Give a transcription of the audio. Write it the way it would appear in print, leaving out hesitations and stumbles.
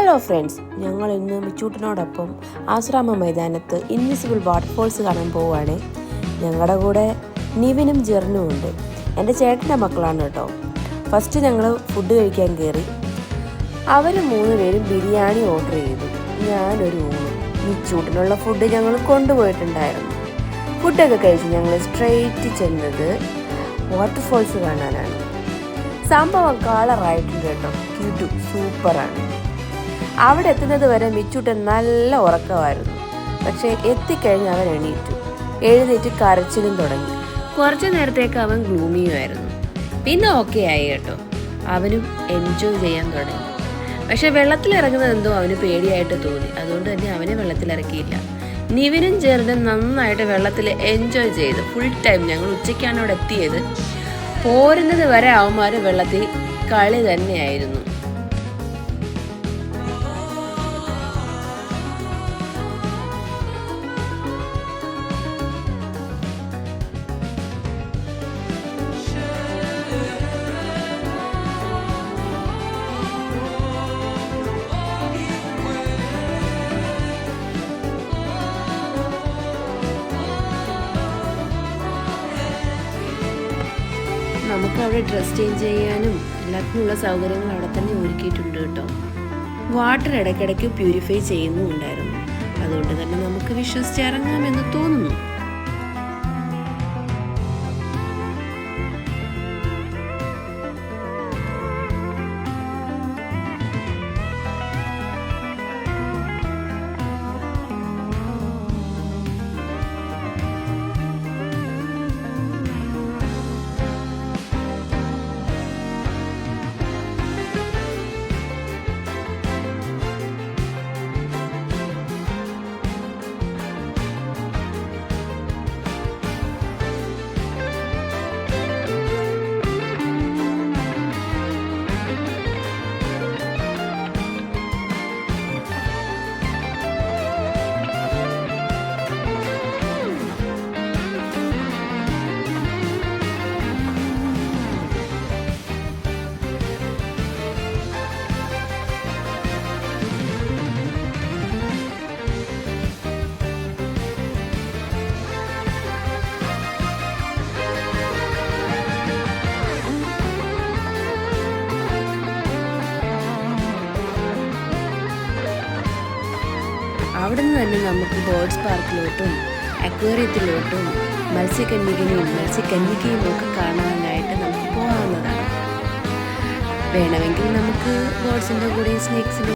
Hello friends, ഞങ്ങൾ ഇന്ന് മിച്ചൂട്ടനോടൊപ്പം ആശ്രാമ മൈതാനത്ത് ഇൻവിസിബിൾ വാട്ടർഫോൾസ് കാണാൻ പോവുകയാണ്. ഞങ്ങളുടെ കൂടെ നിവിനും ജെറിനും ഉണ്ട്. എൻ്റെ ചേട്ടൻ്റെ മക്കളാണ് കേട്ടോ. ഫസ്റ്റ് ഞങ്ങൾ ഫുഡ് കഴിക്കാൻ കയറി. അവർ 3 പേരും ബിരിയാണി ഓർഡർ ചെയ്തു. ഞാനൊരു ഊണ്. മിച്ചൂട്ടനുള്ള ഫുഡ് ഞങ്ങൾ കൊണ്ടുപോയിട്ടുണ്ടായിരുന്നു. ഫുഡൊക്കെ കഴിച്ച് ഞങ്ങൾ സ്ട്രെയിറ്റ് ചെന്നത് വാട്ടർഫോൾസ് കാണാനാണ്. സംഭവം കളറായിട്ടുണ്ട് കേട്ടോ. ക്യൂട്ടു സൂപ്പറാണ്. അവിടെ എത്തുന്നത് വരെ മിച്ചൂട്ടൻ നല്ല ഉറക്കമായിരുന്നു. പക്ഷേ എത്തിക്കഴിഞ്ഞ് അവൻ എഴുന്നേറ്റ് കരച്ചിലും തുടങ്ങി. കുറച്ചു നേരത്തേക്ക് അവൻ ഗ്ലൂമിയുമായിരുന്നു. പിന്നെ ഓക്കെ ആയി കേട്ടോ. അവനും എൻജോയ് ചെയ്യാൻ തുടങ്ങി. പക്ഷെ വെള്ളത്തിലിറങ്ങുന്നത് എന്തോ അവന് പേടിയായിട്ട് തോന്നി. അതുകൊണ്ട് തന്നെ അവനെ വെള്ളത്തിലിറക്കിയില്ല. നിവിനും ജെറിനും നന്നായിട്ട് വെള്ളത്തിൽ എൻജോയ് ചെയ്തു. ഫുൾ ടൈം ഞങ്ങൾ ഉച്ചയ്ക്കാണ് അവിടെ എത്തിയത്. പോരുന്നത് വരെ അവന്മാർ വെള്ളത്തിൽ കളി തന്നെയായിരുന്നു. നമുക്ക് അവിടെ ഡ്രസ് ചേഞ്ച് ചെയ്യാനും എല്ലാത്തിനുള്ള സൗകര്യങ്ങൾ അവിടെ തന്നെ ഒരുക്കിയിട്ടുണ്ട് കേട്ടോ. വാട്ടർ ഇടയ്ക്കിടയ്ക്ക് പ്യൂരിഫൈ ചെയ്യുന്നുണ്ടായിരുന്നു. അതുകൊണ്ട് തന്നെ നമുക്ക് വിശ്വസിച്ചിറങ്ങാമെന്ന് തോന്നുന്നു. അവിടെ നിന്ന് തന്നെ നമുക്ക് ബേർഡ്സ് പാർക്കിലോട്ടും അക്വേറിയത്തിലോട്ടും മത്സ്യക്കന്യകയും ഒക്കെ കാണാനായിട്ട് നമുക്ക് പോകാവുന്നതാണ്. വേണമെങ്കിൽ നമുക്ക് ബേർഡ്സിൻ്റെ കൂടെയും സ്നേക്സിൻ്റെ